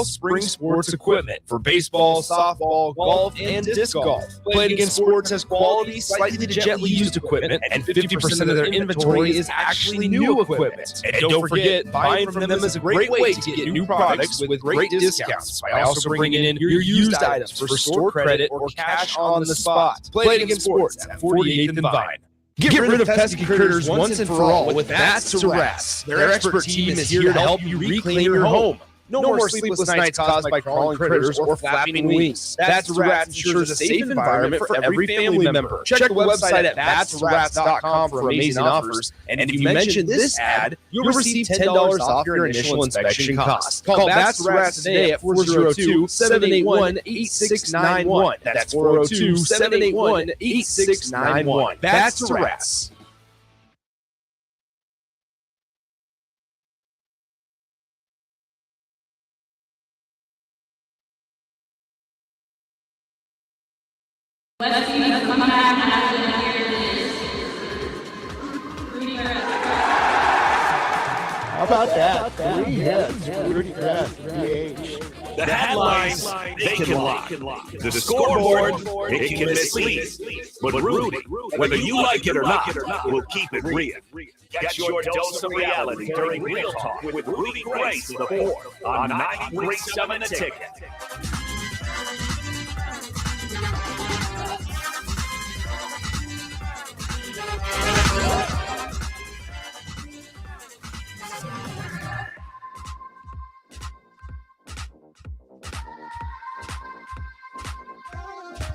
all spring sports equipment for baseball, softball, golf, and disc golf. Play It Again Sports has quality, slightly gently used equipment, and 50% of their inventory is actually new equipment. And don't forget, buying from them is a great way to get new products with great discounts by also bringing in your used items for store credit or cash on the spot. Play It Again Sports at 48th and Vine. Get rid of pesky critters once and for all with Bats to Rats. Their expert team is here to help you reclaim your home. No more sleepless nights caused by crawling critters or flapping wings. Bats to Rats ensures a safe environment for every family member. Check the website at batstoRats.com for amazing offers. And if you mention this ad, you'll receive $10 off your initial inspection cost. Call Bats to Rats today at 402-781-8691. That's 402-781-8691. Bats to Rats. Let's see the comeback action here is Rudy Gres. How about that? 3 hits, Rudy Gres, 3H. The headlines, they can lie. The scoreboard, it can mislead. But Rudy, whether you like it or not, will keep it real. Get your dose of reality during Real Talk with Rudy Gres the fourth on 93.7 The Ticket.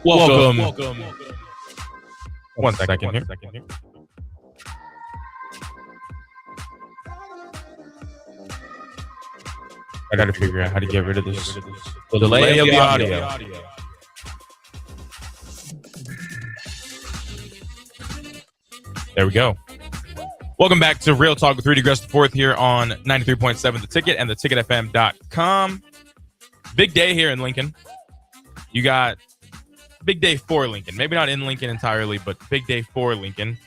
Welcome. One second here. I gotta figure out how to get rid of this. The delay of the audio. There we go. Welcome back to Real Talk with Rudy Gres the fourth here on 93.7 The Ticket and theticketfm.com. Big day here in Lincoln. You got big day for Lincoln. Maybe not in Lincoln entirely, but big day for Lincoln.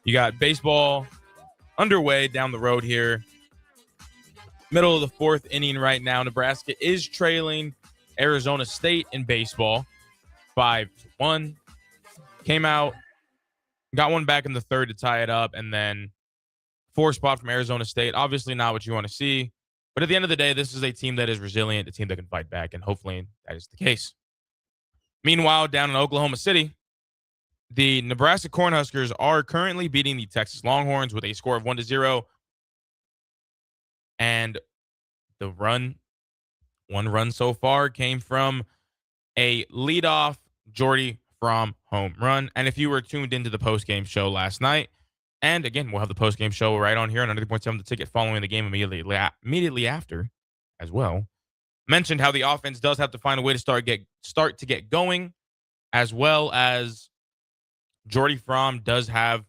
You got baseball underway down the road here. Middle of the fourth inning right now. Nebraska is trailing Arizona State in baseball 5-1. Came out, got one back in the third to tie it up, and then 4 spot from Arizona State. Obviously not what you want to see. But at the end of the day, this is a team that is resilient, a team that can fight back, and hopefully that is the case. Meanwhile, down in Oklahoma City, the Nebraska Cornhuskers are currently beating the Texas Longhorns with a score of 1-0. And the one run so far came from a leadoff Jordy Fromm home run. And if you were tuned into the postgame show last night, and again, we'll have the postgame show right on here on 90.7 The Ticket following the game immediately after as well. Mentioned how the offense does have to find a way to start to get going, as well as Jordy Fromm does have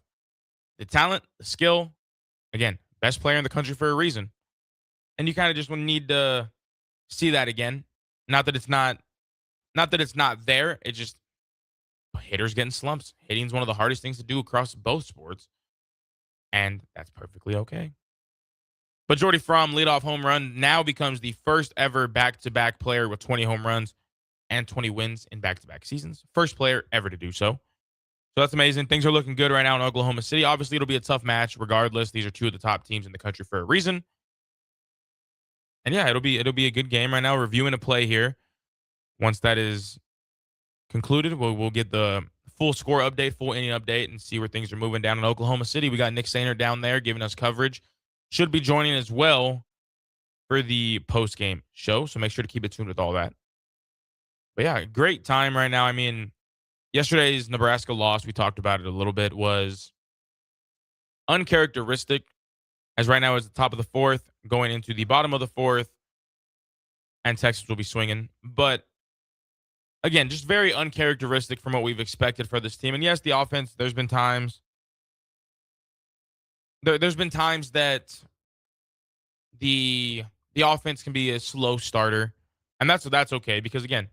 the talent, the skill. Again, best player in the country for a reason. And you kind of just need to see that again. Not that it's not there. It's just hitters getting slumps. Hitting is one of the hardest things to do across both sports. And that's perfectly okay. But Jordy Fromm, leadoff home run, now becomes the first ever back-to-back player with 20 home runs and 20 wins in back-to-back seasons. First player ever to do so. So that's amazing. Things are looking good right now in Oklahoma City. Obviously, it'll be a tough match regardless. These are 2 of the top teams in the country for a reason. And yeah, it'll be a good game right now. Reviewing a play here. Once that is concluded, we'll get the full score update, full inning update, and see where things are moving down in Oklahoma City. We got Nick Sainer down there giving us coverage. Should be joining as well for the post-game show, so make sure to keep it tuned with all that. But yeah, great time right now. I mean, yesterday's Nebraska loss, we talked about it a little bit, was uncharacteristic, as right now is the top of the fourth, going into the bottom of the fourth, and Texas will be swinging. But again, just very uncharacteristic from what we've expected for this team. And yes, the offense, there's been times that the offense can be a slow starter, and that's okay, because again,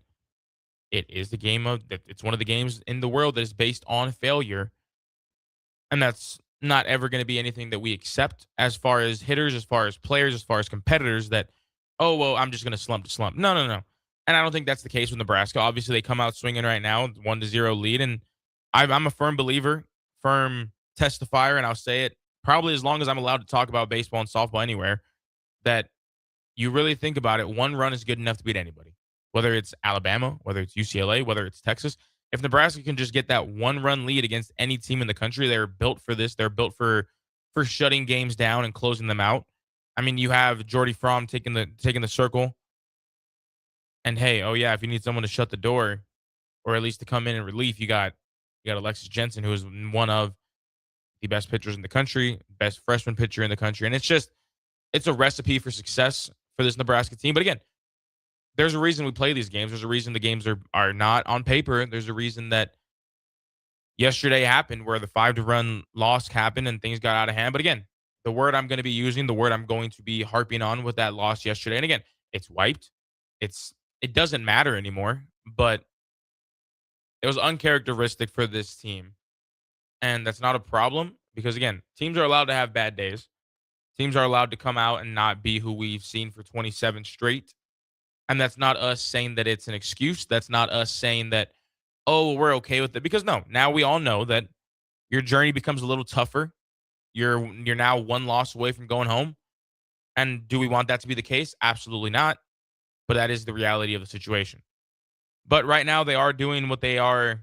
it's one of the games in the world that is based on failure, and that's not ever going to be anything that we accept as far as hitters, as far as players, as far as competitors, that oh, well, I'm just going to slump to slump. No, no, no. And I don't think that's the case with Nebraska. Obviously, they come out swinging right now, 1-0 lead. And I'm a firm believer, firm testifier, and I'll say it probably as long as I'm allowed to talk about baseball and softball anywhere, that you really think about it, one run is good enough to beat anybody, whether it's Alabama, whether it's UCLA, whether it's Texas. If Nebraska can just get that one run lead against any team in the country, they're built for this. They're built for shutting games down and closing them out. I mean, you have Jordy Fromm taking the circle, and hey, oh yeah, if you need someone to shut the door or at least to come in relief, you got Alexis Jensen, who is one of the best pitchers in the country, best freshman pitcher in the country, and it's a recipe for success for this Nebraska team. But again, there's a reason we play these games. There's a reason the games are not on paper. There's a reason that yesterday happened where the 5-run loss happened and things got out of hand. But again, the word I'm going to be using, the word I'm going to be harping on with that loss yesterday. And again, it's wiped. It doesn't matter anymore, but it was uncharacteristic for this team. And that's not a problem because again, teams are allowed to have bad days. Teams are allowed to come out and not be who we've seen for 27 straight. And that's not us saying that it's an excuse. That's not us saying that, oh, we're okay with it. Because no, now we all know that your journey becomes a little tougher. You're now one loss away from going home. And do we want that to be the case? Absolutely not. But that is the reality of the situation. But right now they are doing what they are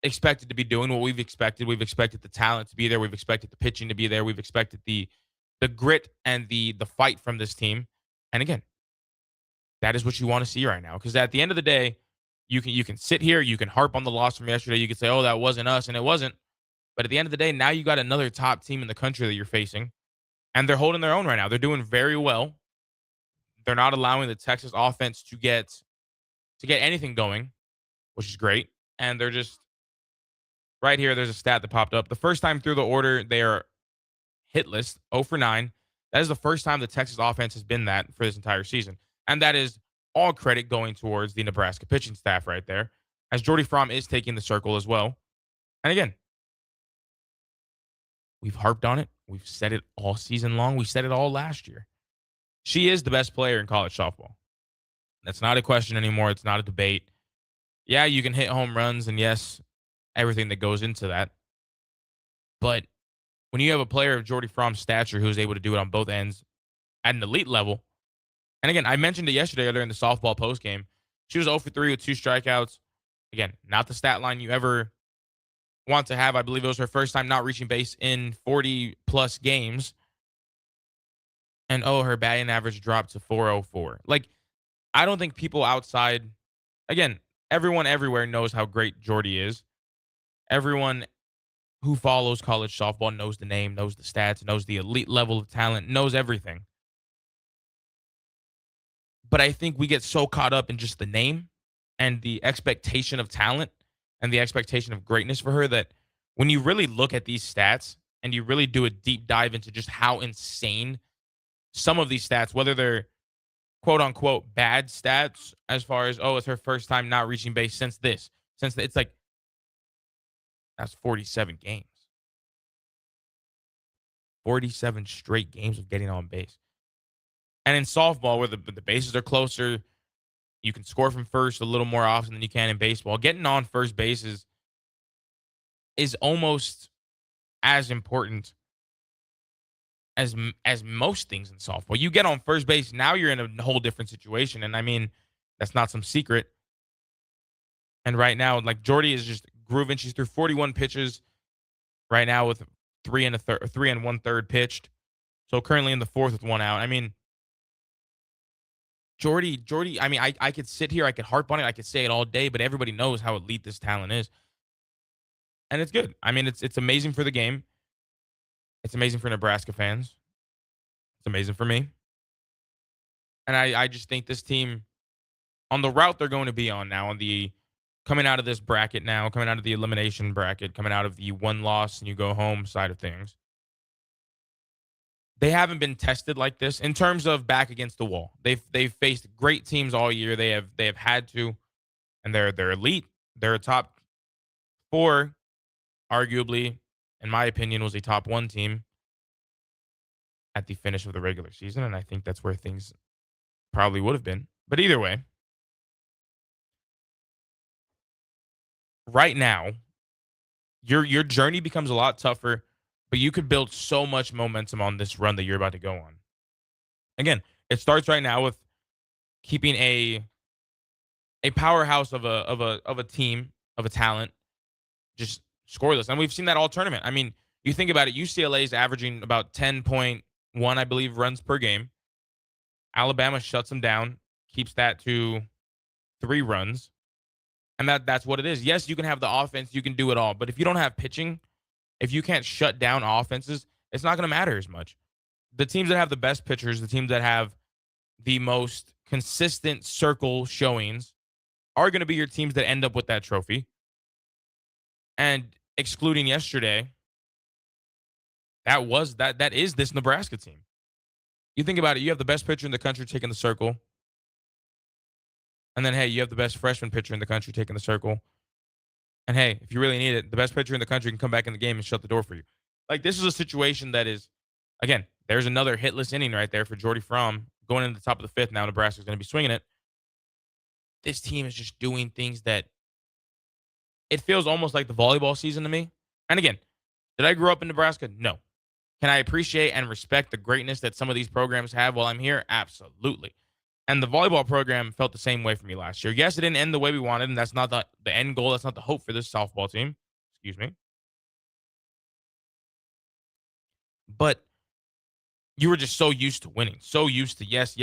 expected to be doing, what we've expected. We've expected the talent to be there. We've expected the pitching to be there. We've expected the grit and the fight from this team. And again, that is what you want to see right now. Because at the end of the day, you can sit here, you can harp on the loss from yesterday. You can say, oh, that wasn't us, and it wasn't. But at the end of the day, now you got another top team in the country that you're facing. And they're holding their own right now. They're doing very well. They're not allowing the Texas offense to get anything going, which is great. And they're just right here. There's a stat that popped up. The first time through the order, they are hitless, 0 for 9. That is the first time the Texas offense has been that for this entire season. And that is all credit going towards the Nebraska pitching staff right there, as Jordy Fromm is taking the circle as well. And again, we've harped on it. We've said it all season long. We said it all last year. She is the best player in college softball. That's not a question anymore. It's not a debate. Yeah, you can hit home runs, and yes, everything that goes into that. But when you have a player of Jordy Fromm's stature who's able to do it on both ends at an elite level, and again, I mentioned it yesterday during the softball postgame. She was 0 for 3 with 2 strikeouts. Again, not the stat line you ever want to have. I believe it was her first time not reaching base in 40-plus games. And, her batting average dropped to 404. Like, I don't think people outside, again, everyone everywhere knows how great Jordy is. Everyone who follows college softball knows the name, knows the stats, knows the elite level of talent, knows everything. But I think we get so caught up in just the name and the expectation of talent and the expectation of greatness for her that when you really look at these stats and you really do a deep dive into just how insane some of these stats, whether they're quote unquote bad stats, as far as, it's her first time not reaching base since it's like, that's 47 games. 47 straight games of getting on base. And in softball, where the bases are closer, you can score from first a little more often than you can in baseball. Getting on first base is almost as important as most things in softball. You get on first base, now you're in a whole different situation. And I mean, that's not some secret. And right now, like, Jordy is just grooving. She's through 41 pitches right now with 3 and 1/3 pitched. So currently in the 4th with 1 out. I mean, Jordy, I mean, I could sit here, I could harp on it, I could say it all day, but everybody knows how elite this talent is. And it's good. I mean, it's amazing for the game. It's amazing for Nebraska fans. It's amazing for me. And I just think this team, on the route they're going to be on now, coming out of this bracket now, coming out of the elimination bracket, coming out of the one loss and you go home side of things, they haven't been tested like this in terms of back against the wall. They've faced great teams all year. They have had to, and they're elite. They're a top 4, arguably, in my opinion, was a top 1 team at the finish of the regular season, and I think that's where things probably would have been. But either way, right now, your journey becomes a lot tougher, but you could build so much momentum on this run that you're about to go on. Again, it starts right now with keeping a powerhouse of a team, of a talent, just scoreless. And we've seen that all tournament. I mean, you think about it, UCLA is averaging about 10.1, I believe, runs per game. Alabama shuts them down, keeps that to 3 runs. And that's what it is. Yes, you can have the offense, you can do it all. But if you don't have pitching, if you can't shut down offenses, it's not going to matter as much. The teams that have the best pitchers, the teams that have the most consistent circle showings are going to be your teams that end up with that trophy. And excluding yesterday, that is this Nebraska team. You think about it, you have the best pitcher in the country taking the circle. And then, hey, you have the best freshman pitcher in the country taking the circle. And hey, if you really need it, the best pitcher in the country can come back in the game and shut the door for you. Like, this is a situation that is, again, there's another hitless inning right there for Jordy Fromm going into the top of the 5th. Now Nebraska's going to be swinging it. This team is just doing things that it feels almost like the volleyball season to me. And again, did I grow up in Nebraska? No. Can I appreciate and respect the greatness that some of these programs have while I'm here? Absolutely. And the volleyball program felt the same way for me last year. Yes, it didn't end the way we wanted, and that's not the end goal. That's not the hope for this softball team. Excuse me. But you were just so used to winning. So used to yes,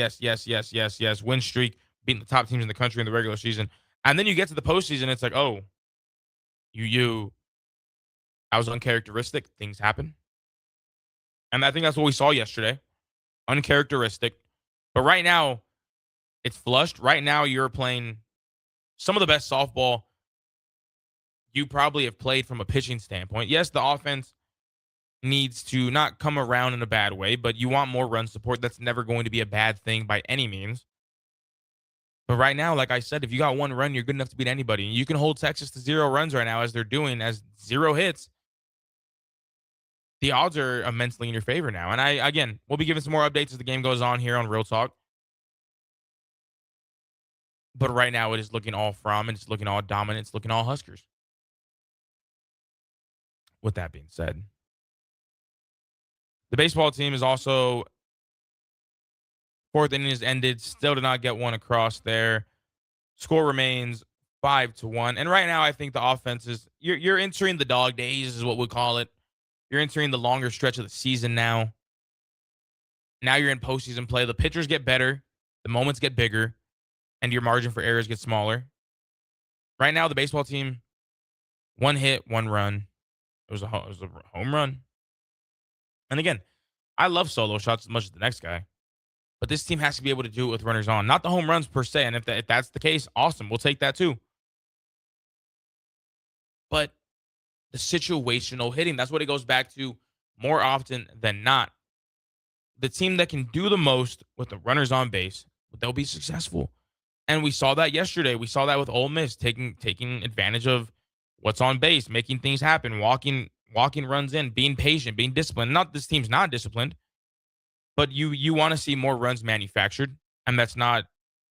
win streak, beating the top teams in the country in the regular season. And then you get to the postseason, it's like, oh, I was uncharacteristic. Things happen. And I think that's what we saw yesterday. Uncharacteristic. But right now, it's flushed. Right now, you're playing some of the best softball you probably have played from a pitching standpoint. Yes, the offense needs to not come around in a bad way, but you want more run support. That's never going to be a bad thing by any means. But right now, like I said, if you got 1 run, you're good enough to beat anybody. You can hold Texas to 0 runs right now as they're doing, as 0 hits. The odds are immensely in your favor now. And again, we'll be giving some more updates as the game goes on here on Real Talk. But right now, it is looking all Fromm, and it's looking all dominant. It's looking all Huskers. With that being said, the baseball team is also 4th inning has ended. Still did not get one across there. Score remains 5-1. And right now, I think the offense is you're entering the dog days, is what we call it. You're entering the longer stretch of the season now. Now you're in postseason play. The pitchers get better, the moments get bigger, and your margin for errors gets smaller. Right now, the baseball team, 1 hit, 1 run. It was a home run. And again, I love solo shots as much as the next guy. But this team has to be able to do it with runners on. Not the home runs per se. And if that's the case, awesome. We'll take that too. But the situational hitting, that's what it goes back to more often than not. The team that can do the most with the runners on base, they'll be successful. And we saw that yesterday. We saw that with Ole Miss taking advantage of what's on base, making things happen, walking runs in, being patient, being disciplined. Not this team's not disciplined, but you want to see more runs manufactured, and that's not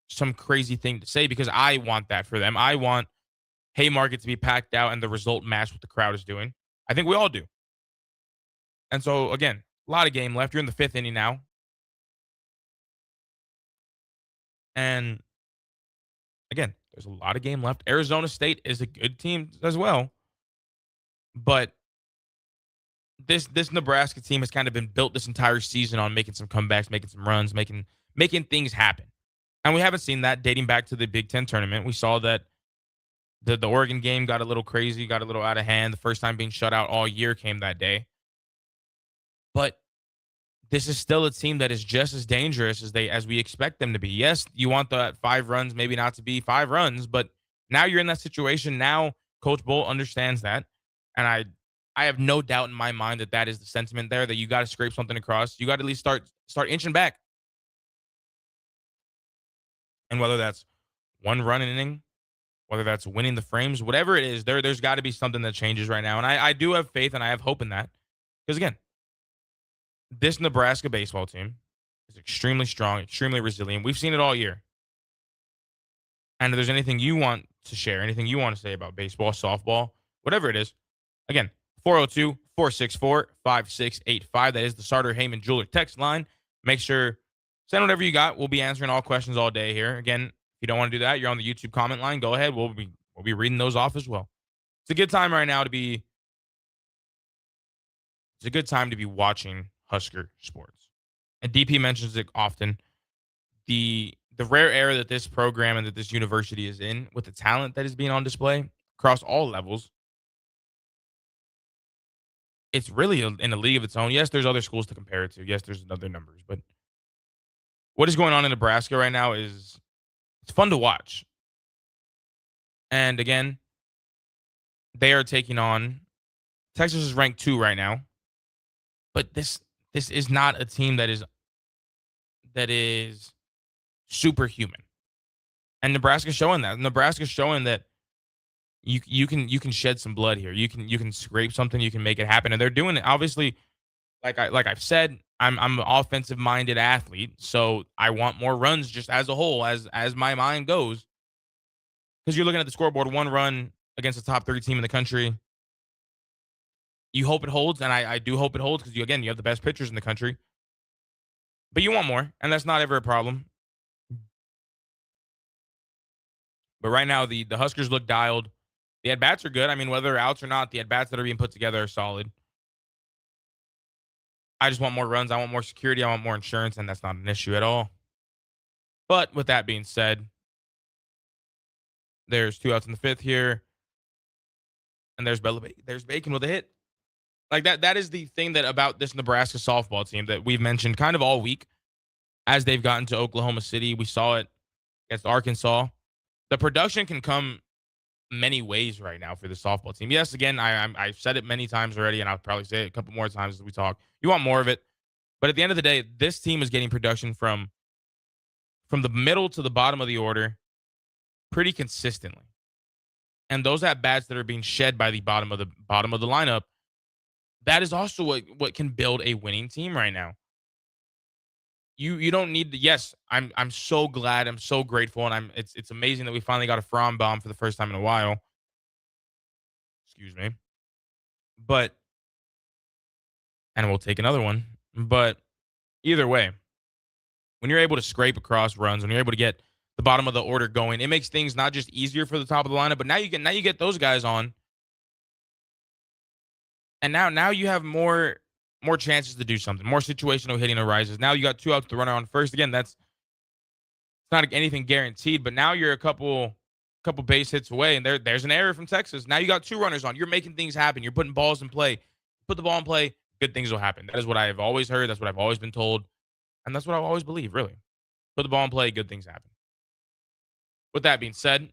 some crazy thing to say because I want that for them. I want Haymarket to be packed out and the result match what the crowd is doing. I think we all do. And so, again, a lot of game left. You're in the 5th inning now. And, again, there's a lot of game left. Arizona State is a good team as well. But this Nebraska team has kind of been built this entire season on making some comebacks, making some runs, making things happen. And we haven't seen that dating back to the Big Ten tournament. We saw that the Oregon game got a little crazy, got a little out of hand. The first time being shut out all year came that day. But this is still a team that is just as dangerous as we expect them to be. Yes, you want the 5 runs, maybe not to be 5 runs, but now you're in that situation. Now Coach Bull understands that. And I have no doubt in my mind that is the sentiment there, that you got to scrape something across. You got to at least start inching back. And whether that's 1 run an inning, whether that's winning the frames, whatever it is, there's got to be something that changes right now. And I do have faith and I have hope in that. Because, again, this Nebraska baseball team is extremely strong, extremely resilient. We've seen it all year. And if there's anything you want to share, anything you want to say about baseball, softball, whatever it is, again, 402-464-5685. That is the Sartor Heyman Jeweler text line. Make sure, send whatever you got. We'll be answering all questions all day here. Again, if you don't want to do that, you're on the YouTube comment line. Go ahead. We'll be reading those off as well. It's a good time right now to be watching Husker sports. And DP mentions it often. The rare era that this program and that this university is in, with the talent that is being on display across all levels, it's really in a league of its own. Yes, there's other schools to compare it to. Yes, there's other numbers. But what is going on in Nebraska right now it's fun to watch. And again, they are taking on Texas is ranked 2 right now. But this is not a team that is superhuman. And Nebraska's showing that. Nebraska's showing that you can shed some blood here. You can scrape something, you can make it happen. And they're doing it. Obviously, like I've said, I'm an offensive minded athlete, so I want more runs just as a whole, as my mind goes. Because you're looking at the scoreboard, 1 run against the top 30 team in the country. You hope it holds, and I do hope it holds because you have the best pitchers in the country. But you want more, and that's not ever a problem. But right now, the Huskers look dialed. The at-bats are good. I mean, whether they're outs or not, the at-bats that are being put together are solid. I just want more runs. I want more security. I want more insurance, and that's not an issue at all. But with that being said, there's 2 outs in the 5th here. And there's Bacon with a hit. Like that is the thing that about this Nebraska softball team that we've mentioned kind of all week as they've gotten to Oklahoma City. We saw it against Arkansas. The production can come many ways right now for the softball team. Yes, again, I've said it many times already, and I'll probably say it a couple more times as we talk. You want more of it. But at the end of the day, this team is getting production from the middle to the bottom of the order pretty consistently. And those at-bats that are being shed by the bottom of the lineup, that is also what can build a winning team right now. You don't need to. Yes, I'm so glad. I'm so grateful, and it's amazing that we finally got a Fromm bomb for the first time in a while. Excuse me. And we'll take another one. But either way, when you're able to scrape across runs, when you're able to get the bottom of the order going, it makes things not just easier for the top of the lineup, but now you get those guys on. And now you have more chances to do something. More situational hitting arises. Now you got 2 outs to run on first. Again, it's not anything guaranteed, but now you're a couple base hits away, and there's an error from Texas. Now you got 2 runners on. You're making things happen. You're putting balls in play. Put the ball in play, good things will happen. That is what I have always heard. That's what I've always been told. And that's what I've always believed, really. Put the ball in play, good things happen. With that being said,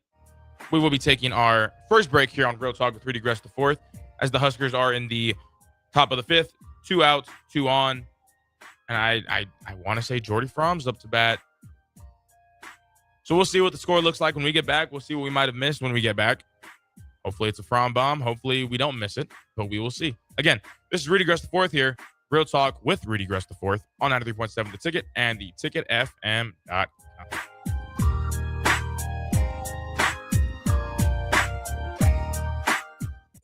we will be taking our first break here on Real Talk with Rudy Gres IV, as the Huskers are in the top of the 5th, 2 outs, 2 on. And I want to say Jordy Fromm's up to bat. So we'll see what the score looks like when we get back. We'll see what we might have missed when we get back. Hopefully it's a Fromm bomb. Hopefully we don't miss it, but we will see. Again, this is Rudy Gres IV here. Real Talk with Rudy Gres IV on 93.7 The Ticket and the ticketfm.com.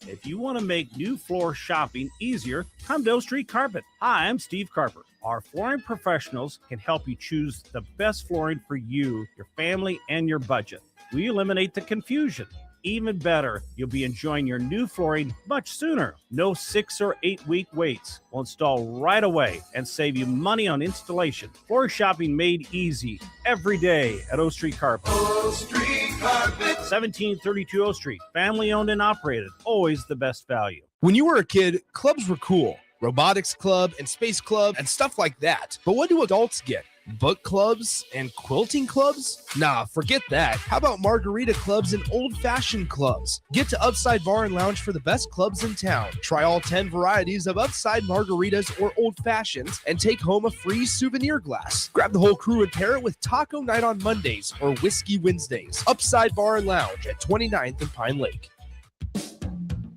If you want to make new floor shopping easier, come to O Street Carpet. Hi, I'm Steve Carper. Our flooring professionals can help you choose the best flooring for you, your family, and your budget. We eliminate the confusion. Even better, you'll be enjoying your new flooring much sooner. No 6 or 8 week waits. We'll install right away and save you money on installation. Floor shopping made easy every day at O Street Carpet. O Street Carpet. 1732 O Street. Family owned and operated. Always the best value. When you were a kid, clubs were cool. Robotics club and space club and stuff like that. But what do adults get? Book clubs and quilting clubs? Nah, forget that. How about margarita clubs and old-fashioned clubs? Get to Upside Bar and Lounge for the best clubs in town. Try all 10 varieties of Upside margaritas or old fashions and take home a free souvenir glass. Grab the whole crew and pair it with taco night on Mondays or whiskey Wednesdays. Upside Bar and Lounge at 29th and Pine Lake.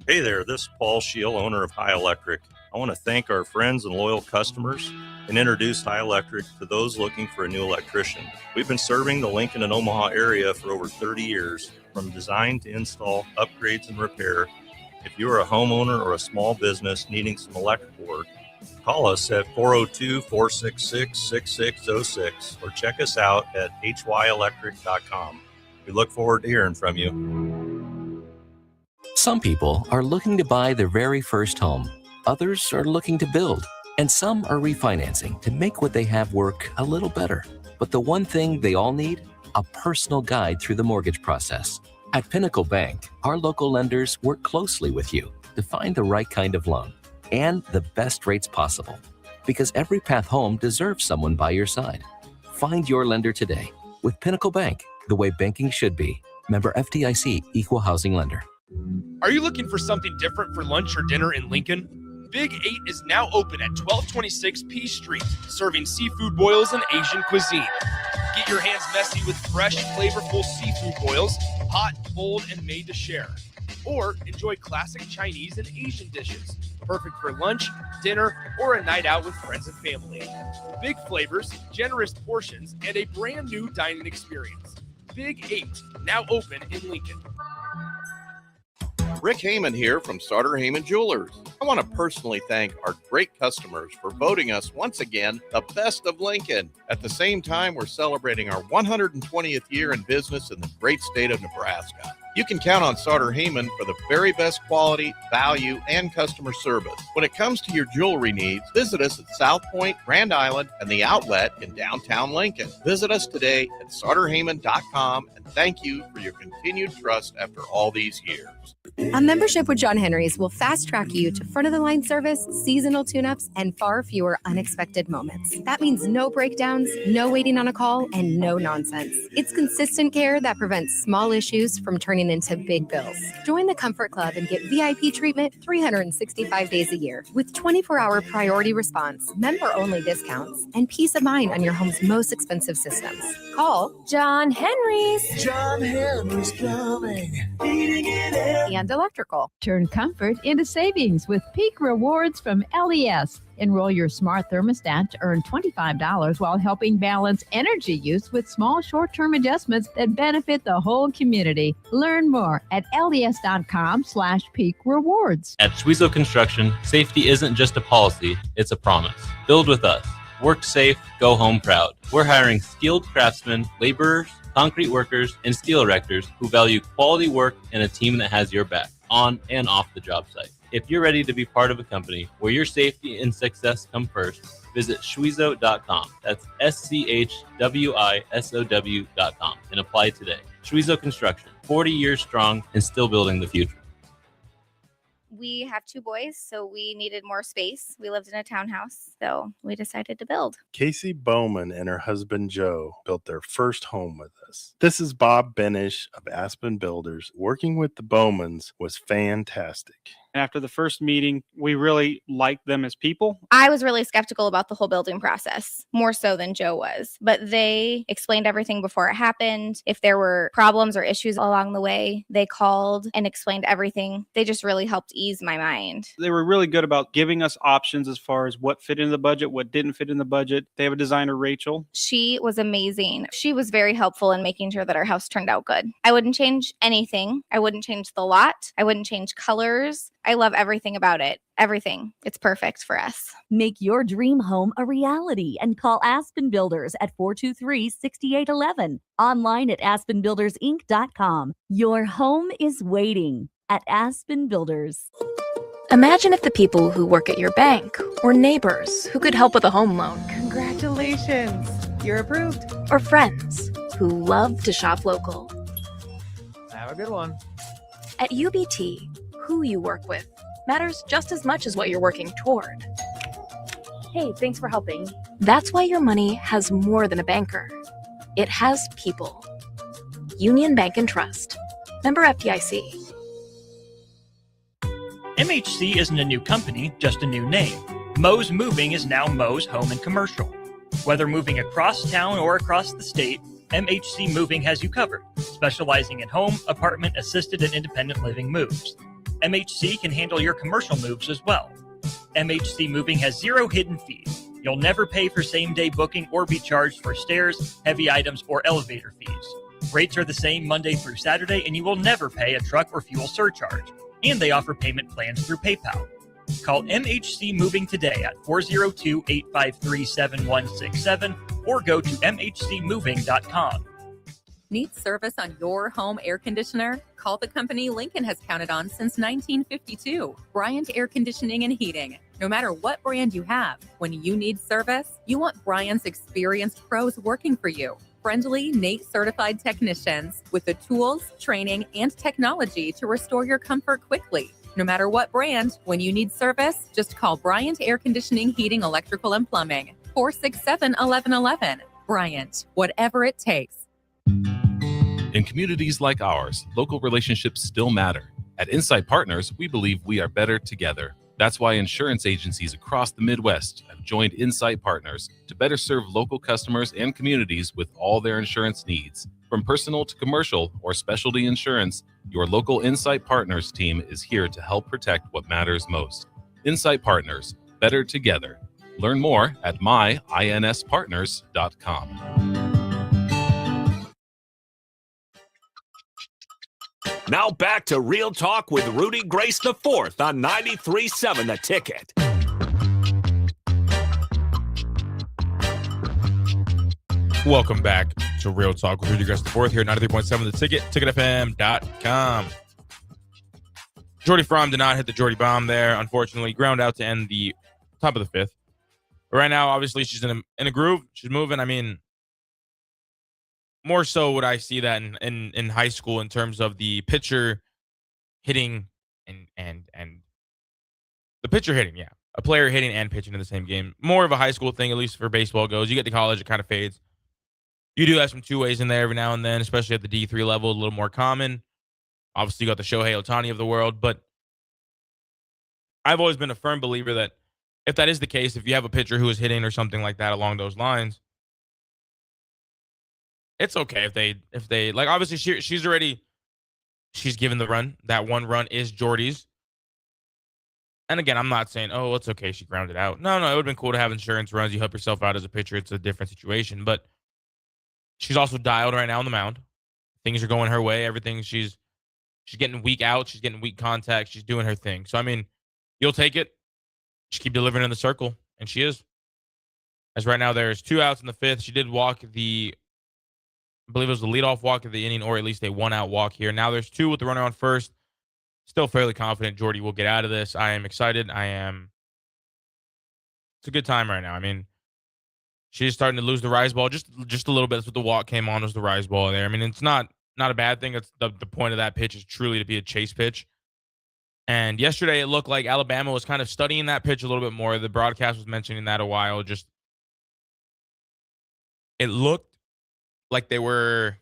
Hey there, this is Paul Scheel, owner of High Electric. I want to thank our friends and loyal customers and introduce High Electric to those looking for a new electrician. We've been serving the Lincoln and Omaha area for over 30 years, from design to install, upgrades, and repair. If you are a homeowner or a small business needing some electrical work, call us at 402-466-6606 or check us out at hyelectric.com. We look forward to hearing from you. Some people are looking to buy their very first home. Others are looking to build. And some are refinancing to make what they have work a little better. But the one thing they all need? A personal guide through the mortgage process. At Pinnacle Bank, our local lenders work closely with you to find the right kind of loan and the best rates possible. Because every path home deserves someone by your side. Find your lender today with Pinnacle Bank, the way banking should be. Member FDIC, Equal Housing Lender. Are you looking for something different for lunch or dinner in Lincoln? Big 8 is now open at 1226 P Street, serving seafood boils and Asian cuisine. Get your hands messy with fresh, flavorful seafood boils, hot, cold, and made to share. Or enjoy classic Chinese and Asian dishes, perfect for lunch, dinner, or a night out with friends and family. Big flavors, generous portions, and a brand new dining experience. Big 8, now open in Lincoln. Rick Heyman here from Sartor Heyman Jewelers. I want to personally thank our great customers for voting us once again the best of Lincoln. At the same time, we're celebrating our 120th year in business in the great state of Nebraska. You can count on Sartor Heyman for the very best quality, value, and customer service. When it comes to your jewelry needs, visit us at South Point, Grand Island, and the Outlet in downtown Lincoln. Visit us today at sartorheyman.com, and thank you for your continued trust after all these years. A membership with John Henry's will fast-track you to front-of-the-line service, seasonal tune-ups, and far fewer unexpected moments. That means no breakdowns, no waiting on a call, and no nonsense. It's consistent care that prevents small issues from turning into big bills. Join the Comfort Club and get VIP treatment 365 days a year with 24-hour priority response, member-only discounts, and peace of mind on your home's most expensive systems. Call John Henry's. John Henry's Plumbing, heating and air, and electrical. Turn comfort into savings with Peak Rewards from LES. Enroll your smart thermostat to earn $25 while helping balance energy use with small short-term adjustments that benefit the whole community. Learn more at les.com/peak rewards. At Schwezo Construction, safety isn't just a policy, it's a promise. Build with us. Work safe, go home proud. We're hiring skilled craftsmen, laborers, concrete workers, and steel erectors who value quality work and a team that has your back, on and off the job site. If you're ready to be part of a company where your safety and success come first, visit Schwezo.com. That's SCHWISOW.com and apply today. Schwezo Construction, 40 years strong and still building the future. We have 2 boys, so we needed more space. We lived in a townhouse, so we decided to build. Casey Bowman and her husband Joe built their first home with us. This is Bob Benish of Aspen Builders. Working with the Bowmans was fantastic. After the first meeting, we really liked them as people. I was really skeptical about the whole building process, more so than Joe was. But they explained everything before it happened. If there were problems or issues along the way, they called and explained everything. They just really helped ease my mind. They were really good about giving us options as far as what fit in the budget, what didn't fit in the budget. They have a designer, Rachel. She was amazing. She was very helpful in making sure that our house turned out good. I wouldn't change anything. I wouldn't change the lot. I wouldn't change colors. I love everything about it. Everything. It's perfect for us. Make your dream home a reality and call Aspen Builders at 423-6811. Online at aspenbuildersinc.com. Your home is waiting at Aspen Builders. Imagine if the people who work at your bank were neighbors who could help with a home loan. Congratulations. You're approved. Or friends who love to shop local. Have a good one. At UBT, who you work with matters just as much as what you're working toward. Hey, thanks for helping. That's why your money has more than a banker. It has people. Union Bank and Trust. Member FDIC. MHC isn't a new company, just a new name. Moe's Moving is now Moe's Home and Commercial. Whether moving across town or across the state, MHC Moving has you covered, specializing in home, apartment, assisted, and independent living moves. MHC can handle your commercial moves as well. MHC Moving has 0 hidden fees. You'll never pay for same-day booking or be charged for stairs, heavy items, or elevator fees. Rates are the same Monday through Saturday, and you will never pay a truck or fuel surcharge. And they offer payment plans through PayPal. Call MHC Moving today at 402-853-7167 or go to mhcmoving.com. Need service on your home air conditioner? Call the company Lincoln has counted on since 1952, Bryant Air Conditioning and Heating. No matter what brand you have, when you need service, you want Bryant's experienced pros working for you. Friendly, NATE certified technicians with the tools, training, and technology to restore your comfort quickly. No matter what brand, when you need service, just call Bryant Air Conditioning, Heating, Electrical, and Plumbing. 467-1111. Bryant, whatever it takes. In communities like ours, local relationships still matter. At Insight Partners, we believe we are better together. That's why insurance agencies across the Midwest have joined Insight Partners to better serve local customers and communities with all their insurance needs. From personal to commercial or specialty insurance, your local Insight Partners team is here to help protect what matters most. Insight Partners, better together. Learn more at myInspartners.com. Now back to Real Talk with Rudy Gres IV on 93.7 The Ticket. Welcome back to Real Talk with Rudy Gres IV here at 93.7 The Ticket, ticketfm.com. Jordy Fromm did not hit the Jordy bomb there. Unfortunately, ground out to end the top of the fifth. But right now, obviously, she's in a groove. She's moving. I mean, more so would I see that in high school in terms of the pitcher hitting and the pitcher hitting, yeah. A player hitting and pitching in the same game. More of a high school thing, at least for baseball goes. You get to college, it kind of fades. You do have some two ways in there every now and then, especially at the D3 level, a little more common. Obviously, you got the Shohei Ohtani of the world, but I've always been a firm believer that if that is the case, if you have a pitcher who is hitting or something like that along those lines, it's okay if they like. Obviously, she's given the run. That one run is Jordy's. And again, I'm not saying, oh, it's okay, she grounded out. No, it would have been cool to have insurance runs. You help yourself out as a pitcher. It's a different situation. But she's also dialed right now on the mound. Things are going her way. Everything she's getting weak out. She's getting weak contact. She's doing her thing. So I mean, you'll take it. Just keep delivering in the circle, and she is. As right now, there's 2 outs in the fifth. She did walk I believe it was the leadoff walk of the inning, or at least a 1-out walk here. Now there's 2 with the runner on first. Still fairly confident Jordy will get out of this. I am excited. It's a good time right now. I mean, she's starting to lose the rise ball just a little bit. That's what the walk came on, was the rise ball there. I mean, it's not a bad thing. It's the point of that pitch is truly to be a chase pitch. And yesterday it looked like Alabama was kind of studying that pitch a little bit more. The broadcast was mentioning that a while. Just it looked like they were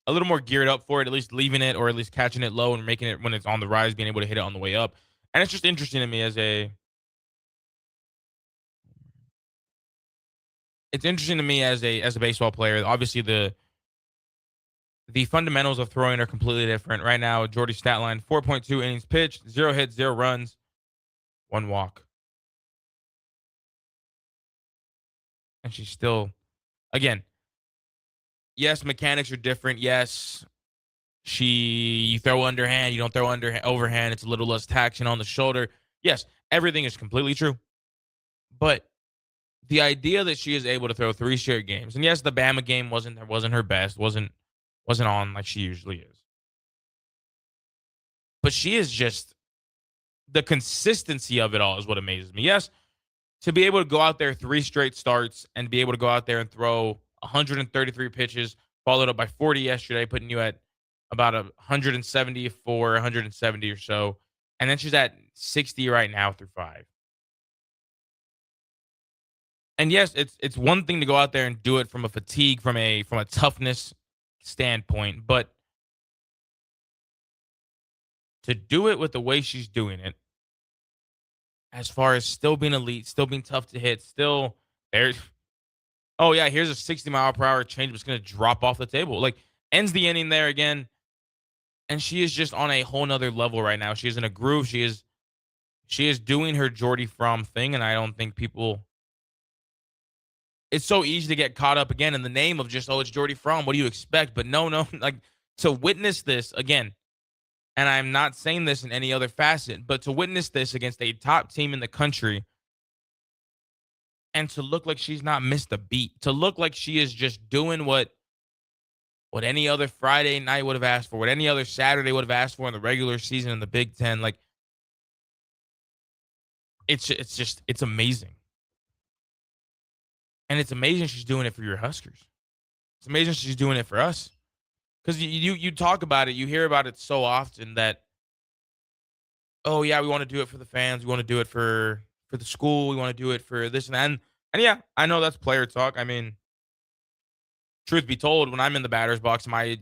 a little more geared up for it, at least leaving it or at least catching it low and making it when it's on the rise, being able to hit it on the way up. And it's just interesting to me as a baseball player. Obviously the fundamentals of throwing are completely different. Right now, Jordy's stat line, 4.2 innings pitched, 0 hits, 0 runs, 1 walk. And she's still, again, yes, mechanics are different. Yes, you throw underhand, you don't throw overhand. It's a little less taxing on the shoulder. Yes, everything is completely true. But the idea that she is able to throw 3 straight games, and yes, the Bama game wasn't her best, wasn't on like she usually is. But she is just, the consistency of it all is what amazes me. Yes, to be able to go out there 3 straight starts and be able to go out there and throw 133 pitches, followed up by 40 yesterday, putting you at about 170 or so. And then she's at 60 right now through 5. And yes, it's one thing to go out there and do it from a fatigue, from a toughness standpoint, but to do it with the way she's doing it, as far as still being elite, still being tough to hit, still there's, oh yeah, here's a 60-mile-per-hour change that's going to drop off the table. Like, ends the inning there again, and she is just on a whole nother level right now. She is in a groove. She is She is doing her Jordy Fromm thing, and I don't think people. It's so easy to get caught up again in the name of just, oh, it's Jordy Fromm. What do you expect? But no, like to witness this again, and I'm not saying this in any other facet, but to witness this against a top team in the country and to look like she's not missed a beat, to look like she is just doing what any other Friday night would have asked for, what any other Saturday would have asked for in the regular season in the Big Ten. Like, it's amazing. And it's amazing she's doing it for your Huskers. It's amazing she's doing it for us. Because you talk about it, you hear about it so often that, oh, yeah, we want to do it for the fans. We want to do it for the school. We want to do it for this and that. And yeah, I know that's player talk. I mean, truth be told, when I'm in the batter's box, am I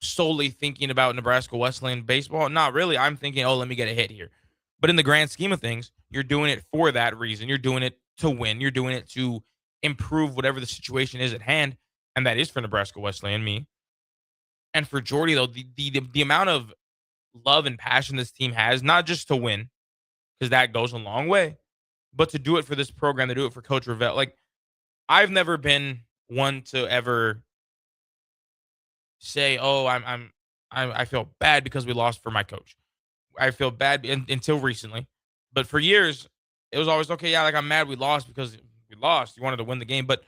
solely thinking about Nebraska Wesleyan baseball? Not really. I'm thinking, oh, let me get a hit here. But in the grand scheme of things, you're doing it for that reason. You're doing it to win. You're doing it to improve whatever the situation is at hand, and that is for Nebraska Wesleyan, me. And for Jordy, though, the amount of love and passion this team has, not just to win, because that goes a long way, but to do it for this program, to do it for Coach Revelle. Like, I've never been one to ever say, oh, I feel bad because we lost for my coach. I feel bad until recently, but for years it was always okay. Yeah, like I'm mad we lost because we lost. You wanted to win the game, but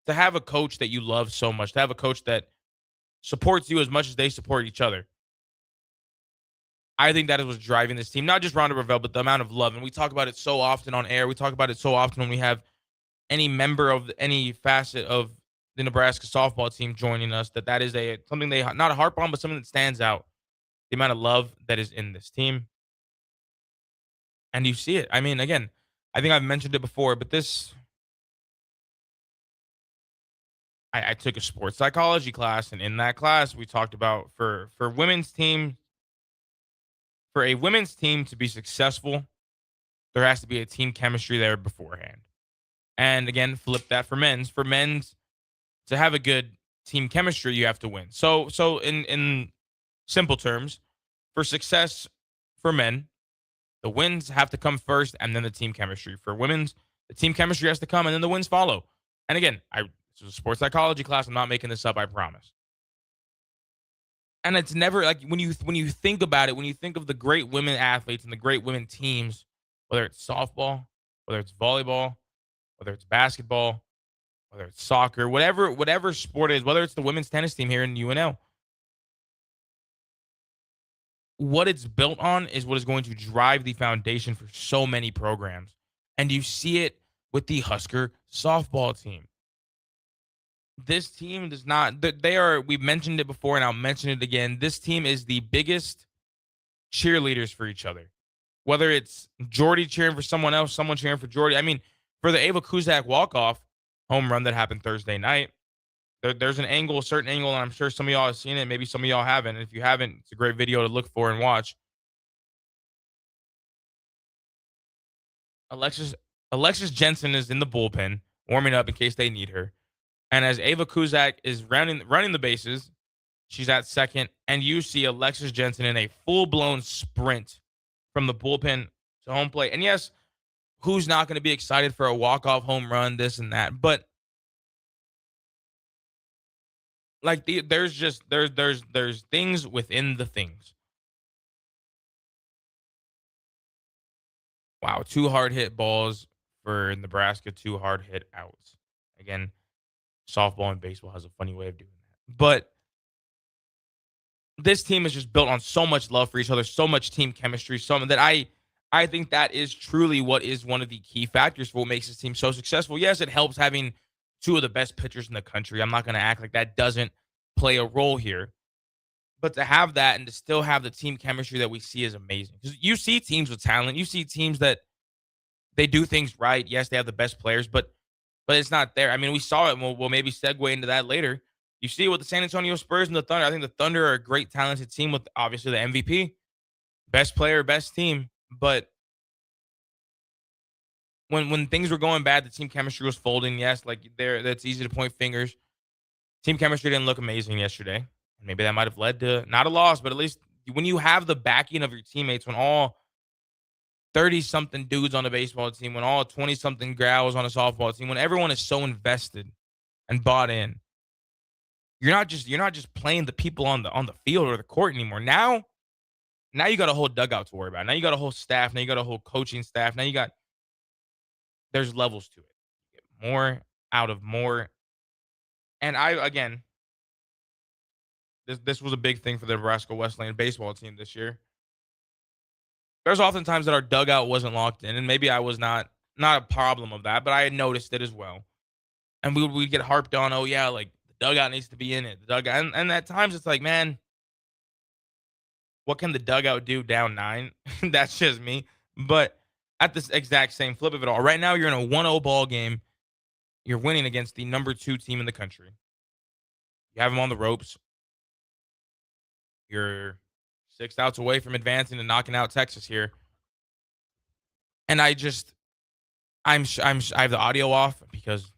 to have a coach that you love so much, to have a coach that supports you as much as they support each other, I think that is what's driving this team. Not just Ronda Revelle, but the amount of love. And we talk about it so often on air. We talk about it so often when we have any member of any facet of the Nebraska softball team joining us, that is something they not a harp on, but something that stands out. The amount of love that is in this team. And you see it. I mean, again, I think I've mentioned it before, but I took a sports psychology class, and in that class, we talked about for a women's team to be successful, there has to be a team chemistry there beforehand. And again, flip that for men's. For men's to have a good team chemistry, you have to win. So in simple terms, for success for men, the wins have to come first and then the team chemistry. For women's, the team chemistry has to come and then the wins follow. And again, this is a sports psychology class. I'm not making this up, I promise. And it's never like when you think about it, when you think of the great women athletes and the great women teams, whether it's softball, whether it's volleyball, whether it's basketball, whether it's soccer, whatever sport it is, whether it's the women's tennis team here in UNL, what it's built on is what is going to drive the foundation for so many programs. And you see it with the Husker softball team. This team does not, we've mentioned it before and I'll mention it again. This team is the biggest cheerleaders for each other. Whether it's Jordy cheering for someone else, someone cheering for Jordy. I mean, for the Ava Kuzak walk-off home run that happened Thursday night, there's a certain angle, and I'm sure some of y'all have seen it. Maybe some of y'all haven't. And if you haven't, it's a great video to look for and watch. Alexis Jensen is in the bullpen, warming up in case they need her. And as Ava Kuzak is running the bases, she's at second, and you see Alexis Jensen in a full-blown sprint from the bullpen to home plate. And yes, who's not going to be excited for a walk-off home run, this and that? But like there's things within the things. Wow, 2 hard hit balls for Nebraska, 2 hard hit outs. Again, softball and baseball has a funny way of doing that. But this team is just built on so much love for each other, so much team chemistry, so that I think that is truly what is one of the key factors for what makes this team so successful. Yes, it helps having 2 of the best pitchers in the country. I'm not going to act like that doesn't play a role here. But to have that and to still have the team chemistry that we see is amazing. Because you see teams with talent. You see teams that they do things right. Yes, they have the best players, but it's not there. I mean, we saw it, and we'll maybe segue into that later. You see it with the San Antonio Spurs and the Thunder. I think the Thunder are a great, talented team with, obviously, the MVP. Best player, best team. But when things were going bad, the team chemistry was folding. Yes, like that's easy to point fingers. Team chemistry didn't look amazing yesterday. Maybe that might have led to not a loss, but at least when you have the backing of your teammates, when all 30-something dudes on a baseball team, when all 20-something gals on a softball team, when everyone is so invested and bought in, you're not just playing the people on the field or the court anymore. Now you got a whole dugout to worry about. Now you got a whole staff. Now you got a whole coaching staff. There's levels to it. You get more out of more. And this was a big thing for the Nebraska Wesleyan baseball team this year. There's oftentimes that our dugout wasn't locked in, and maybe I was not a problem of that, but I had noticed it as well. And we get harped on, oh yeah, like the dugout needs to be in it. The dugout, and at times it's like, man, what can the dugout do down 9? That's just me. But at this exact same flip of it all, right now you're in a 1-0 ball game. You're winning against the number 2 team in the country. You have them on the ropes. You're 6 outs away from advancing and knocking out Texas here. And I have the audio off because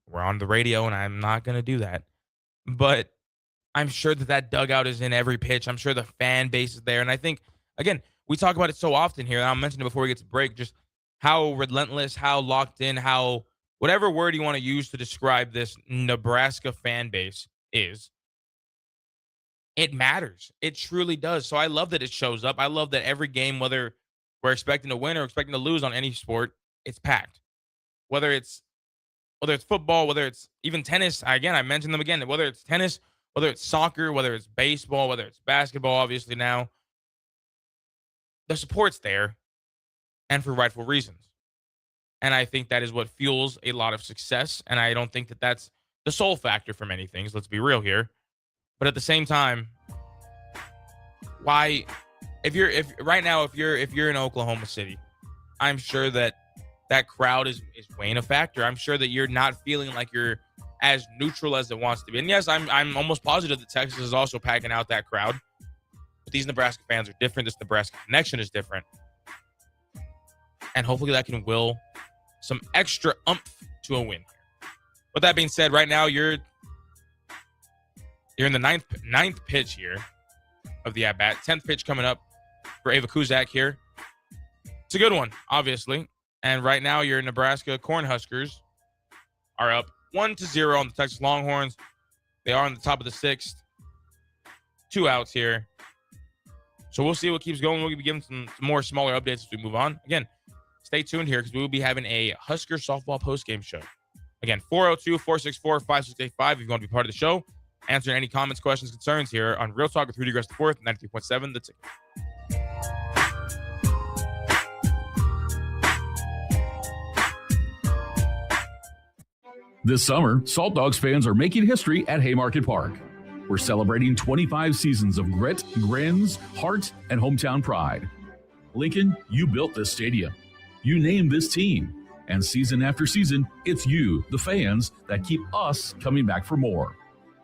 we're on the radio and I'm not going to do that. But I'm sure that dugout is in every pitch. I'm sure the fan base is there. And I think, again, we talk about it so often here. I'll mention it before we get to break, just how relentless, how locked in, how whatever word you want to use to describe this Nebraska fan base is. It matters. It truly does. So I love that it shows up. I love that every game, whether we're expecting to win or expecting to lose on any sport, it's packed. Whether it's football, whether it's even tennis. Again, I mentioned them again. Whether it's tennis, whether it's soccer, whether it's baseball, whether it's basketball, obviously now, the support's there, and for rightful reasons. And I think that is what fuels a lot of success. And I don't think that that's the sole factor for many things. Let's be real here. But at the same time, why, if you're in Oklahoma City, I'm sure that crowd is weighing a factor. I'm sure that you're not feeling like you're as neutral as it wants to be. And yes, I'm almost positive that Texas is also packing out that crowd. But these Nebraska fans are different. This Nebraska connection is different. And hopefully that can will some extra oomph to a win. With that being said, right now you're in the ninth pitch here of the at-bat. 10th pitch coming up for Ava Kuzak here. It's a good one, obviously. And right now your Nebraska Cornhuskers are up 1-0 on the Texas Longhorns. They are on the top of the 6th. 2 outs here. So we'll see what keeps going. We'll be giving some more smaller updates as we move on. Again, stay tuned here because we will be having a Husker softball postgame show. Again, 402-464-5685 if you want to be part of the show. Answering any comments, questions, concerns here on Real Talk with Rudy Gres IV, 93.7 The Ticket. This summer, Salt Dogs fans are making history at Haymarket Park. We're celebrating 25 seasons of grit, grins, heart, and hometown pride. Lincoln, you built this stadium. You named this team. And season after season, it's you, the fans, that keep us coming back for more.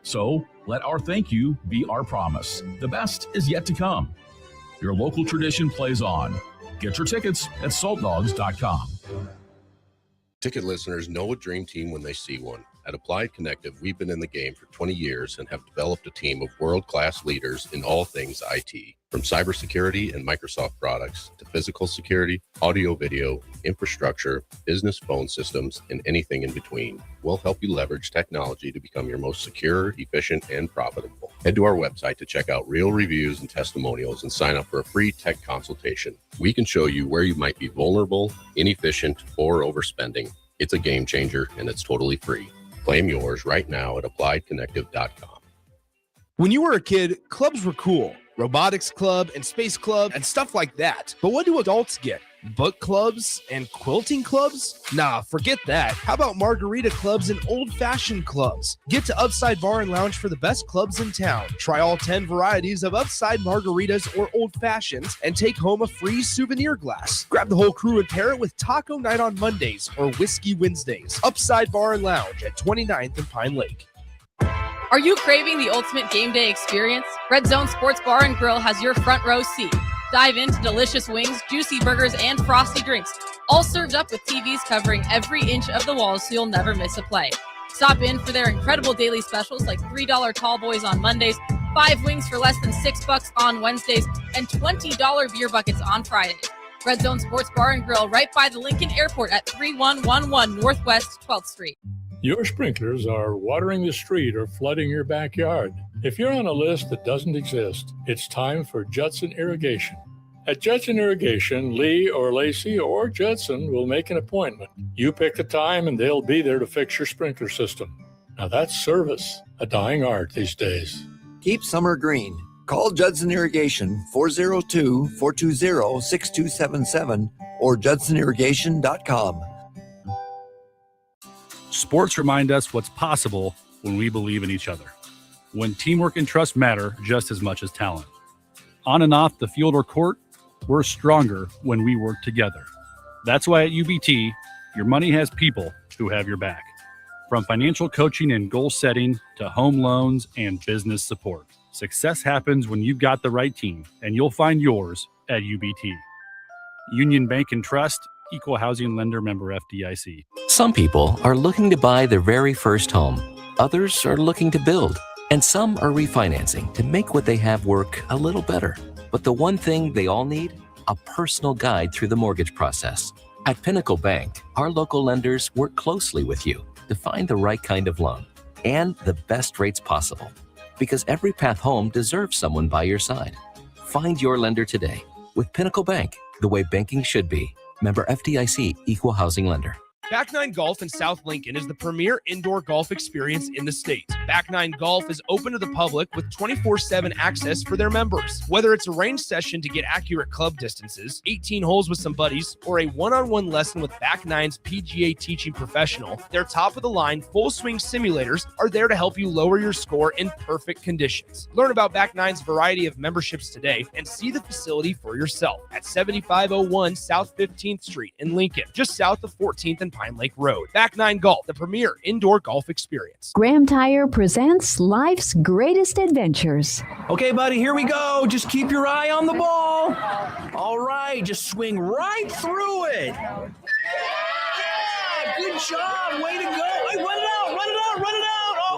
So let our thank you be our promise. The best is yet to come. Your local tradition plays on. Get your tickets at saltdogs.com. Ticket listeners know a dream team when they see one. At Applied Connective, we've been in the game for 20 years and have developed a team of world-class leaders in all things IT. From cybersecurity and Microsoft products to physical security, audio-video, infrastructure, business phone systems, and anything in between. We'll help you leverage technology to become your most secure, efficient, and profitable. Head to our website to check out real reviews and testimonials and sign up for a free tech consultation. We can show you where you might be vulnerable, inefficient, or overspending. It's a game changer, and it's totally free. Claim yours right now at appliedconnective.com. When you were a kid, clubs were cool. Robotics club and space club and stuff like that. But what do adults get? Book clubs and quilting clubs? Nah, forget that. How about margarita clubs and old-fashioned clubs? Get to Upside Bar and Lounge for the best clubs in town. Try all 10 varieties of Upside margaritas or old-fashions and take home a free souvenir glass. Grab the whole crew and pair it with taco night on Mondays or whiskey Wednesdays. Upside Bar and Lounge at 29th and Pine Lake. Are you craving the ultimate game day experience? Red Zone Sports Bar and Grill has your front row seat. Dive into delicious wings, juicy burgers, and frosty drinks, all served up with TVs covering every inch of the walls so you'll never miss a play. Stop in for their incredible daily specials like $3 tall boys on Mondays, 5 wings for less than $6 on Wednesdays, and $20 beer buckets on Fridays. Red Zone Sports Bar and Grill, right by the Lincoln Airport at 3111 Northwest 12th Street. Your sprinklers are watering the street or flooding your backyard. If you're on a list that doesn't exist, it's time for Judson Irrigation. At Judson Irrigation, Lee or Lacey or Judson will make an appointment. You pick the time and they'll be there to fix your sprinkler system. Now that's service, a dying art these days. Keep summer green. Call Judson Irrigation 402-420-6277 or judsonirrigation.com. Sports remind us what's possible when we believe in each other. When teamwork and trust matter just as much as talent. On and off the field or court, we're stronger when we work together. That's why at UBT, your money has people who have your back. From financial coaching and goal setting to home loans and business support. Success happens when you've got the right team, and you'll find yours at UBT. Union Bank and Trust, Equal Housing Lender, member FDIC. Some people are looking to buy their very first home. Others are looking to build. And some are refinancing to make what they have work a little better. But the one thing they all need? A personal guide through the mortgage process. At Pinnacle Bank, our local lenders work closely with you to find the right kind of loan and the best rates possible. Because every path home deserves someone by your side. Find your lender today with Pinnacle Bank, the way banking should be. Member FDIC, Equal Housing Lender. Back Nine Golf in South Lincoln is the premier indoor golf experience in the state. Back Nine Golf is open to the public with 24/7 access for their members. Whether it's a range session to get accurate club distances, 18 holes with some buddies, or a one-on-one lesson with Back Nine's PGA teaching professional, their top-of-the-line full swing simulators are there to help you lower your score in perfect conditions. Learn about Back Nine's variety of memberships today and see the facility for yourself at 7501 South 15th Street in Lincoln, just south of 14th and Pine Lake Road. Back Nine Golf, the premier indoor golf experience. Graham Tire presents life's greatest adventures. Okay, buddy, here we go. Just keep your eye on the ball. All right, just swing right through it. Yeah, good job. Way to go. Hey, run it out, run it out, run it out.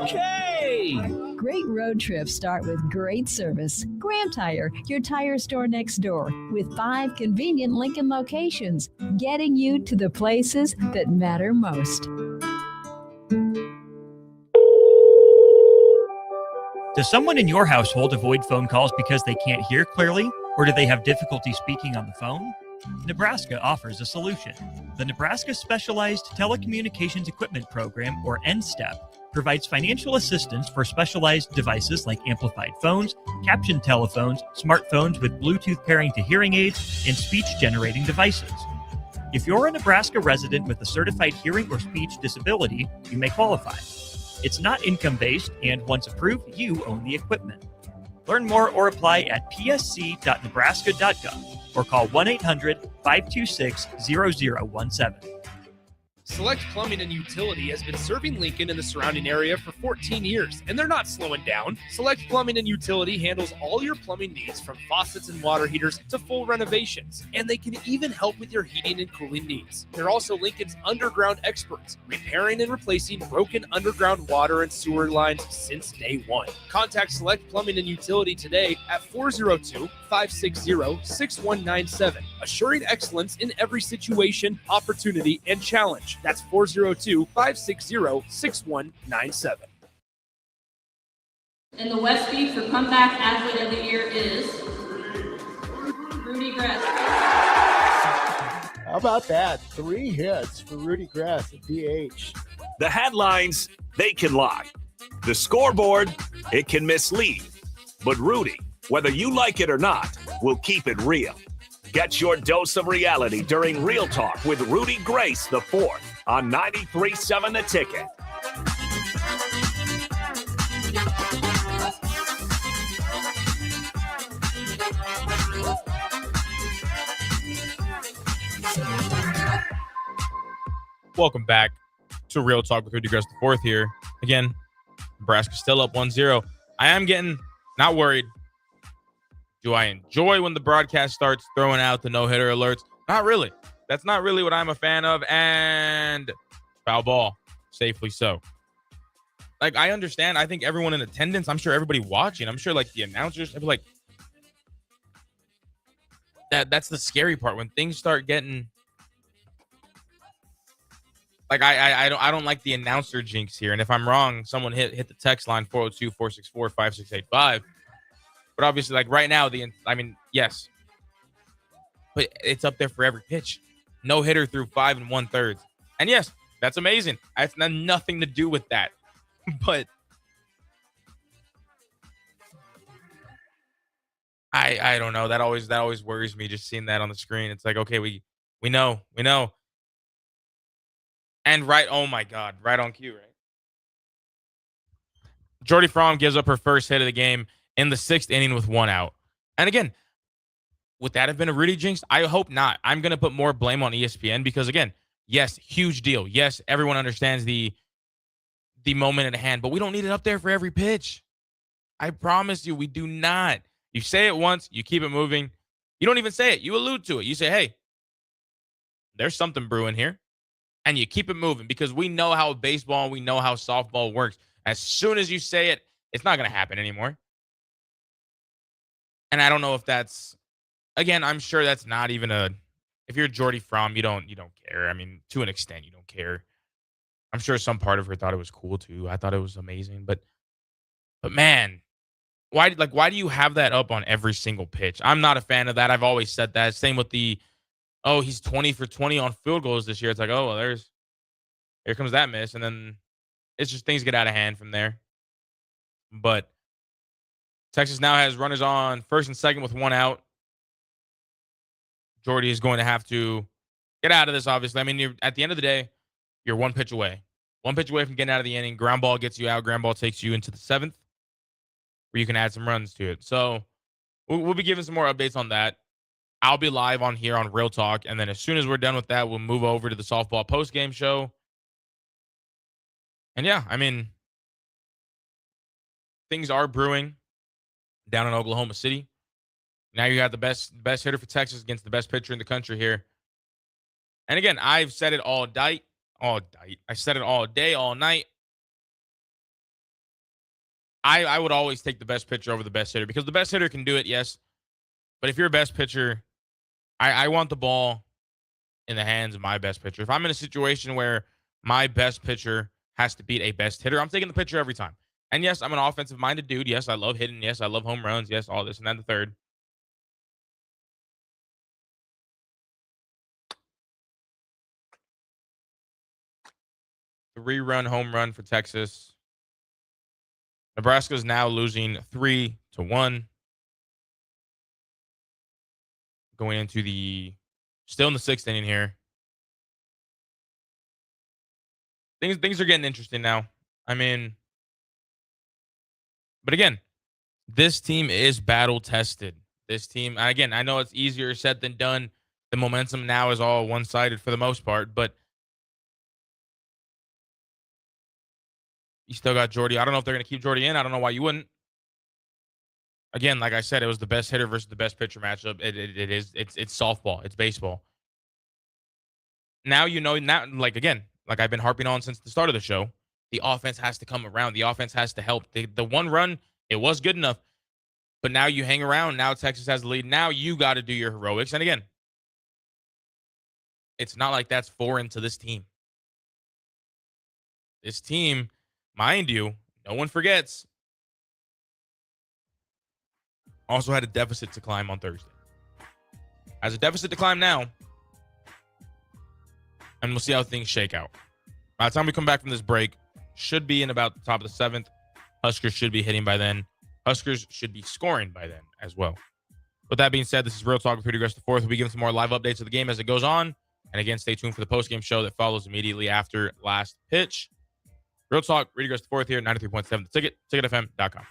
Okay. Great road trips start with great service. Graham Tire, your tire store next door, with 5 convenient Lincoln locations, getting you to the places that matter most. Does someone in your household avoid phone calls because they can't hear clearly, or do they have difficulty speaking on the phone? Nebraska offers a solution. The Nebraska Specialized Telecommunications Equipment Program, or NSTEP, provides financial assistance for specialized devices like amplified phones, captioned telephones, smartphones with Bluetooth pairing to hearing aids, and speech-generating devices. If you're a Nebraska resident with a certified hearing or speech disability, you may qualify. It's not income-based, and once approved, you own the equipment. Learn more or apply at psc.nebraska.gov or call 1-800-526-0017. Select Plumbing and Utility has been serving Lincoln and the surrounding area for 14 years, and they're not slowing down. Select Plumbing and Utility handles all your plumbing needs, from faucets and water heaters to full renovations, and they can even help with your heating and cooling needs. They're also Lincoln's underground experts, repairing and replacing broken underground water and sewer lines since day one. Contact Select Plumbing and Utility today at 402-560-6197, assuring excellence in every situation, opportunity, and challenge. That's 402-560-6197. And the West Beach for Comeback Athlete of the Year is Rudy Gres. How about that? 3 hits for Rudy Gres at DH. The headlines, they can lie. The scoreboard, it can mislead. But Rudy, whether you like it or not, will keep it real. Get your dose of reality during Real Talk with Rudy Gres the 4th on 93.7 The Ticket. Welcome back to Real Talk with Rudy Gres the 4th here. Again, Nebraska still up 1-0. I am getting not worried. Do I enjoy when the broadcast starts throwing out the no-hitter alerts? Not really. That's not really what I'm a fan of. And foul ball, safely so. Like, I understand. I think everyone in attendance, I'm sure everybody watching, I'm sure, like, the announcers, they'd be like, that's the scary part when things start getting like I don't like the announcer jinx here. And if I'm wrong, someone hit the text line 402-464-5685. But obviously, like right now, yes, but it's up there for every pitch. No hitter through 5 1/3. And yes, that's amazing. It's nothing to do with that. But I don't know. That always worries me just seeing that on the screen. It's like, okay, we know. And oh my God, right on cue, right? Jordy Fromm gives up her first hit of the game in the 6th inning with 1 out. And again, would that have been a Rudy jinx? I hope not. I'm going to put more blame on ESPN because, again, yes, huge deal. Yes, everyone understands the moment at hand, but we don't need it up there for every pitch. I promise you, we do not. You say it once, you keep it moving. You don't even say it. You allude to it. You say, hey, there's something brewing here. And you keep it moving because we know how baseball and we know how softball works. As soon as you say it, it's not going to happen anymore. And I don't know if that's, again, I'm sure that's not even if you're Jordy Fromm, you don't care. I mean, to an extent, you don't care. I'm sure some part of her thought it was cool too. I thought it was amazing, but man, why do you have that up on every single pitch? I'm not a fan of that. I've always said that. Same with he's 20 for 20 on field goals this year. It's like, oh, well, here comes that miss. And then it's just things get out of hand from there. But Texas now has runners on first and second with 1 out. Jordy is going to have to get out of this, obviously. I mean, at the end of the day, you're 1 pitch away. 1 pitch away from getting out of the inning. Ground ball gets you out. Ground ball takes you into the 7th, where you can add some runs to it. So we'll be giving some more updates on that. I'll be live on here on Real Talk. And then as soon as we're done with that, we'll move over to the softball post-game show. And yeah, I mean, things are brewing down in Oklahoma City. Now you have the best hitter for Texas against the best pitcher in the country here. And again, I've said it all day. I said it all day, all night. I would always take the best pitcher over the best hitter because the best hitter can do it, yes. But if you're a best pitcher, I want the ball in the hands of my best pitcher. If I'm in a situation where my best pitcher has to beat a best hitter, I'm taking the pitcher every time. And yes, I'm an offensive-minded dude. Yes, I love hitting. Yes, I love home runs. Yes, all this and then the third. Three-run home run for Texas. Nebraska is now losing 3-1. Going into still in the 6th inning here. Things are getting interesting now. I mean, but again, this team is battle tested. This team, again, I know it's easier said than done. The momentum now is all one-sided for the most part, but you still got Jordy. I don't know if they're going to keep Jordy in. I don't know why you wouldn't. Again, like I said, it was the best hitter versus the best pitcher matchup. It's softball. It's baseball. Now like I've been harping on since the start of the show, the offense has to come around. The offense has to help. The 1 run, it was good enough. But now you hang around. Now Texas has the lead. Now you got to do your heroics. And again, it's not like that's foreign to this team. This team, mind you, no one forgets, also had a deficit to climb on Thursday. Has a deficit to climb now. And we'll see how things shake out. By the time we come back from this break, should be in about the top of the 7th. Huskers should be hitting by then. Huskers should be scoring by then as well. With that being said, this is Real Talk with Rudy Gres IV. We'll be giving some more live updates of the game as it goes on. And again, stay tuned for the post-game show that follows immediately after last pitch. Real Talk, Rudy Gres IV here, 93.7 The Ticket, ticketfm.com.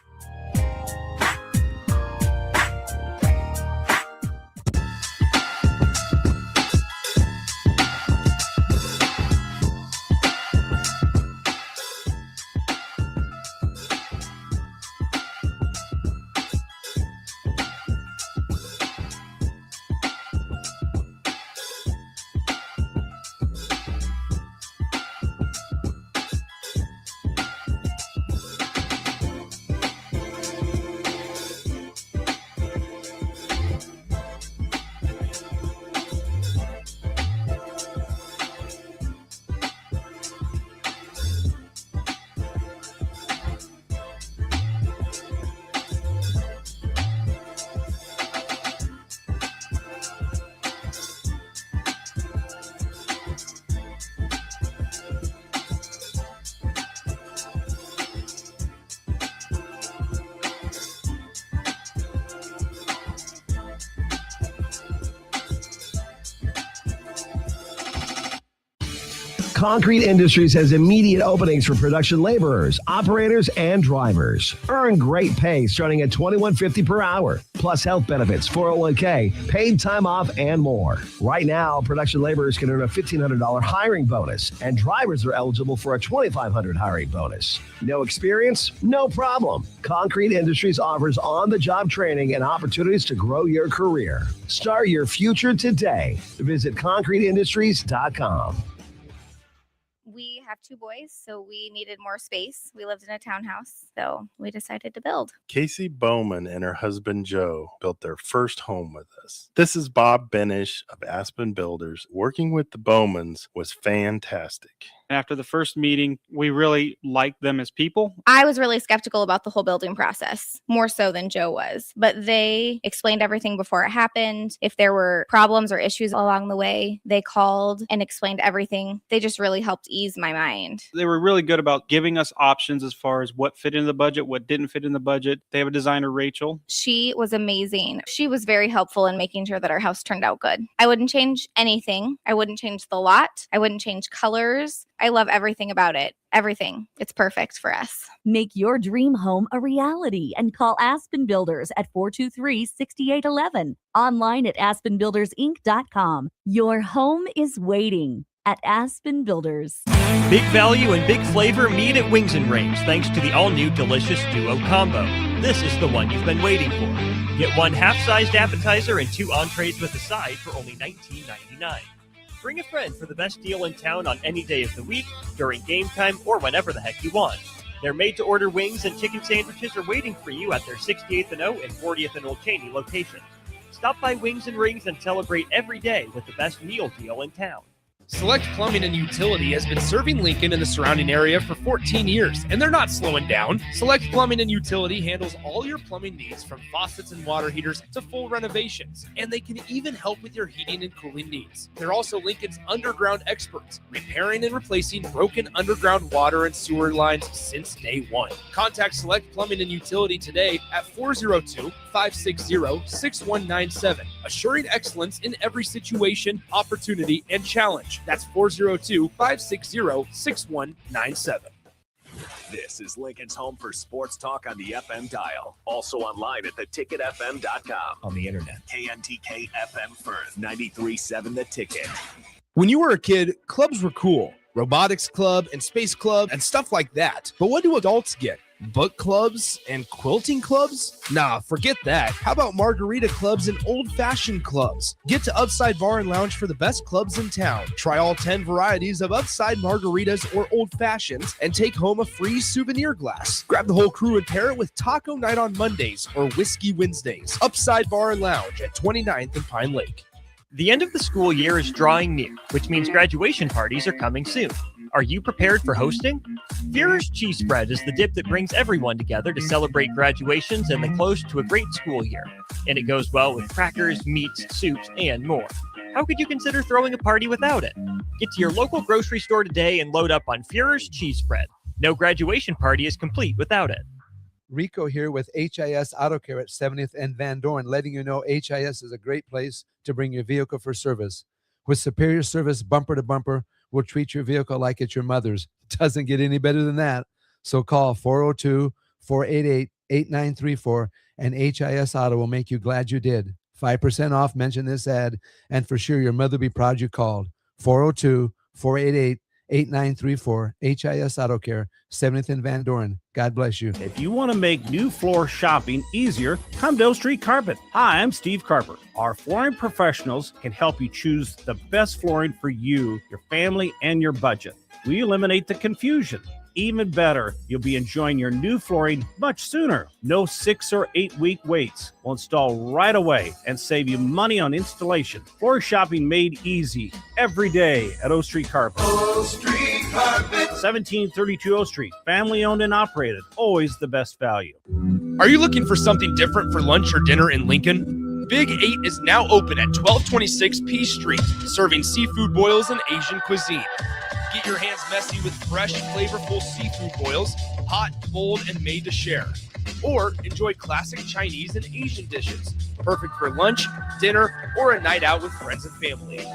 Concrete Industries has immediate openings for production laborers, operators, and drivers. Earn great pay starting at $21.50 per hour, plus health benefits, 401k, paid time off, and more. Right now, production laborers can earn a $1,500 hiring bonus, and drivers are eligible for a $2,500 hiring bonus. No experience? No problem. Concrete Industries offers on-the-job training and opportunities to grow your career. Start your future today. Visit concreteindustries.com. We have 2 boys, so we needed more space. We lived in a townhouse, so we decided to build. Casey Bowman and her husband Joe built their first home with us. This is Bob Benish of Aspen Builders. Working with the Bowmans was fantastic. After the first meeting, we really liked them as people. I was really skeptical about the whole building process, more so than Joe was. But they explained everything before it happened. If there were problems or issues along the way, they called and explained everything. They just really helped ease my mind. They were really good about giving us options as far as what fit in the budget, what didn't fit in the budget. They have a designer, Rachel. She was amazing. She was very helpful in making sure that our house turned out good. I wouldn't change anything. I wouldn't change the lot. I wouldn't change colors. I love everything about it. Everything. It's perfect for us. Make your dream home a reality and call Aspen Builders at 423-6811. Online at aspenbuildersinc.com. Your home is waiting at Aspen Builders. Big value and big flavor meet at Wings and Rings thanks to the all-new delicious Duo Combo. This is the one you've been waiting for. Get 1 half-sized appetizer and 2 entrees with a side for only $19.99. Bring a friend for the best deal in town on any day of the week, during game time, or whenever the heck you want. Their made-to-order wings and chicken sandwiches are waiting for you at their 68th and O and 40th and Old Cheney locations. Stop by Wings and Rings and celebrate every day with the best meal deal in town. Select Plumbing and Utility has been serving Lincoln and the surrounding area for 14 years, and they're not slowing down. Select Plumbing and Utility handles all your plumbing needs, from faucets and water heaters to full renovations, and they can even help with your heating and cooling needs. They're also Lincoln's underground experts, repairing and replacing broken underground water and sewer lines since day one. Contact Select Plumbing and Utility today at 402-560-6197, assuring excellence in every situation, opportunity, and challenge. That's 402-560-6197. This is Lincoln's home for sports talk on the FM dial. Also online at theticketfm.com. On the internet. KNTK FM Firth, 93.7 The Ticket. When you were a kid, clubs were cool. Robotics club and space club and stuff like that. But what do adults get? Book clubs and quilting clubs? Nah, forget that. How about margarita clubs and old-fashioned clubs? Get to Upside Bar and Lounge for the best clubs in town. Try all 10 varieties of Upside margaritas or old-fashions and take home a free souvenir glass. Grab the whole crew and pair it with taco night on Mondays or whiskey Wednesdays. Upside Bar and Lounge at 29th and Pine Lake. The end of the school year is drawing near, which means graduation parties are coming soon. Are you prepared for hosting? Führer's Cheese Spread is the dip that brings everyone together to celebrate graduations and the close to a great school year. And it goes well with crackers, meats, soups, and more. How could you consider throwing a party without it? Get to your local grocery store today and load up on Führer's Cheese Spread. No graduation party is complete without it. Rico here with HIS Auto Care at 70th and Van Dorn, letting you know HIS is a great place to bring your vehicle for service. With superior service bumper to bumper, we'll treat your vehicle like it's your mother's. It doesn't get any better than that. So call 402-488-8934 and HIS Auto will make you glad you did. 5% off, mention this ad, and for sure your mother will be proud you called. 402-488-8934, HIS Auto Care, 70th and Van Dorn. God bless you. If you want to make new floor shopping easier, come to O Street Carpet. Hi, I'm Steve Carper. Our flooring professionals can help you choose the best flooring for you, your family, and your budget. We eliminate the confusion. Even better, you'll be enjoying your new flooring much sooner. No 6 or 8 week waits. We'll install right away and save you money on installation. Floor shopping made easy every day at O Street Carpet. O Street Carpet. 1732 O Street. Family owned and operated. Always the best value. Are you looking for something different for lunch or dinner in Lincoln? Big 8 is now open at 1226 P Street, serving seafood boils and Asian cuisine. Get your hands messy with fresh, flavorful seafood boils, hot, cold, and made to share. Or enjoy classic Chinese and Asian dishes, perfect for lunch, dinner, or a night out with friends and family.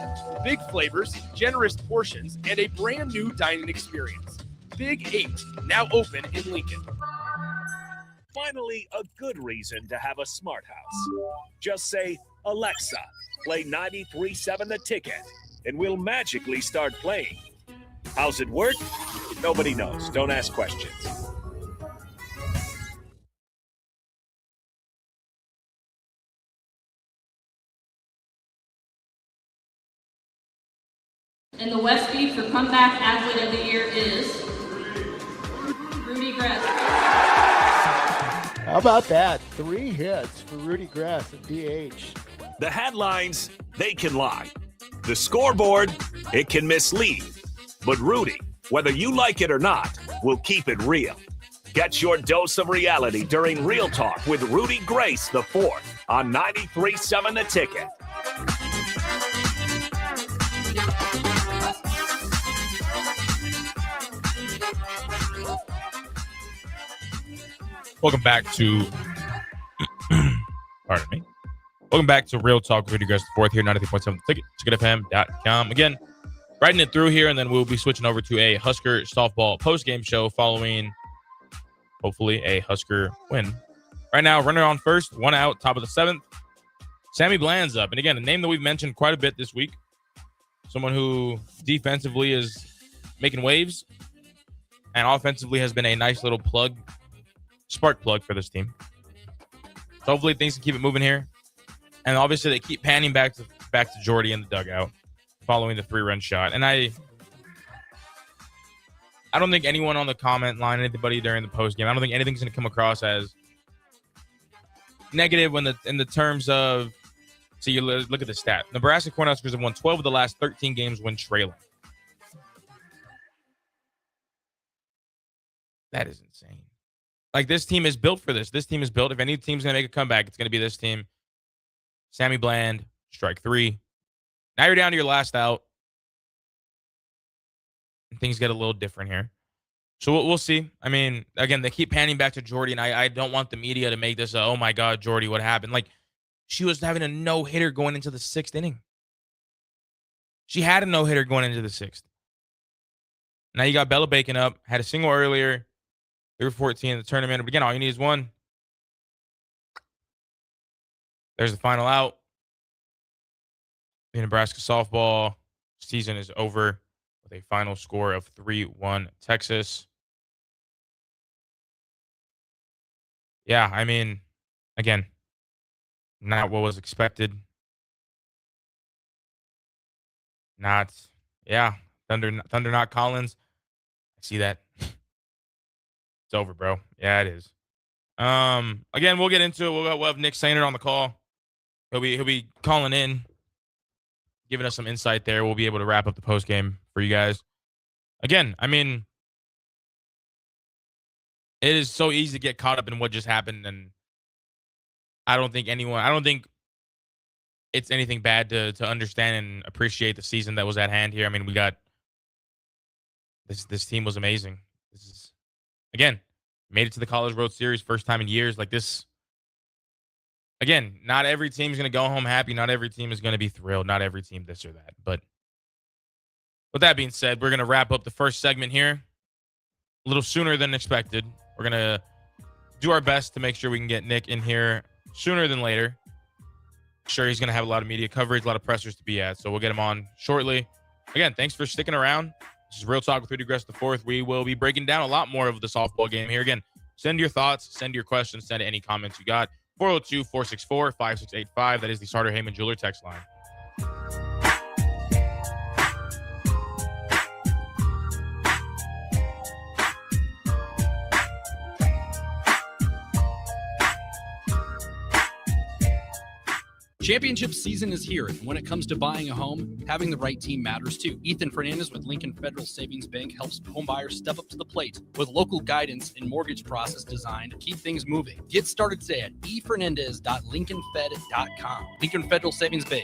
Big flavors, generous portions, and a brand new dining experience. Big 8, now open in Lincoln. Finally, a good reason to have a smart house. Just say, Alexa, play 93.7 The Ticket, and we'll magically start playing. How's it work? Nobody knows. Don't ask questions. And the Westby for Comeback Athlete of the Year is Rudy Gres. How about that? 3 hits for Rudy Gres at DH. The headlines, they can lie. The scoreboard, it can mislead. But Rudy, whether you like it or not, will keep it real. Get your dose of reality during Real Talk with Rudy Gres the 4th on 93.7 The Ticket. Welcome back to pardon me. Welcome back to Real Talk with Rudy Gres the 4th here, 93.7 The Ticket, ticketfm.com. Again, riding it through here, and then we'll be switching over to a Husker softball post-game show following, hopefully, a Husker win. Right now, runner on first, 1 out, top of the 7th. Sammy Bland's up. And again, a name that we've mentioned quite a bit this week. Someone who defensively is making waves and offensively has been a nice little spark plug for this team. So hopefully things can keep it moving here. And obviously they keep panning back to Jordy in the dugout following the 3-run shot. And I don't think anyone on the comment line, anybody during the post game, I don't think anything's going to come across as negative in the terms of, so you look at the stat. Nebraska Cornhuskers have won 12 of the last 13 games when trailing. That is insane. Like, this team is built for this. This team is built. If any team's going to make a comeback, it's going to be this team. Sammy Bland, strike 3. Now you're down to your last out. And things get a little different here. So we'll see. I mean, again, they keep panning back to Jordy, and I don't want the media to make this, oh, my God, Jordy, what happened? Like, she was having a no-hitter going into the 6th inning. She had a no-hitter going into the 6th. Now you got Bella Bacon up. Had a single earlier. They were 14 in the tournament. But again, all you need is one. There's the final out. The Nebraska softball season is over with a final score of 3-1 Texas. Yeah, I mean, again, not what was expected. Thunder not Collins. I see that. It's over, bro. Yeah, it is. Again, we'll get into it. We'll have Nick Sainer on the call. He'll be calling in, giving us some insight there. We'll be able to wrap up the post game for you guys. Again, I mean, it is so easy to get caught up in what just happened, and I don't think it's anything bad to understand and appreciate the season that was at hand here. I mean, we got this team was amazing. This is, again, made it to the College World Series first time in years. Like this, again, not every team is going to go home happy. Not every team is going to be thrilled. Not every team this or that. But with that being said, we're going to wrap up the first segment here a little sooner than expected. We're going to do our best to make sure we can get Nick in here sooner than later. Sure, he's going to have a lot of media coverage, a lot of pressers to be at, so we'll get him on shortly. Again, thanks for sticking around. This is Real Talk with Rudy Gres the 4th. We will be breaking down a lot more of the softball game here. Again, send your thoughts, send your questions, send any comments you got. 402-464-5685. That is the Sartor Heyman Jeweler text line. Championship season is here, and when it comes to buying a home, having the right team matters too. Ethan Fernandez with Lincoln Federal Savings Bank helps homebuyers step up to the plate with local guidance and mortgage process designed to keep things moving. Get started today at efernandez.lincolnfed.com. Lincoln Federal Savings Bank,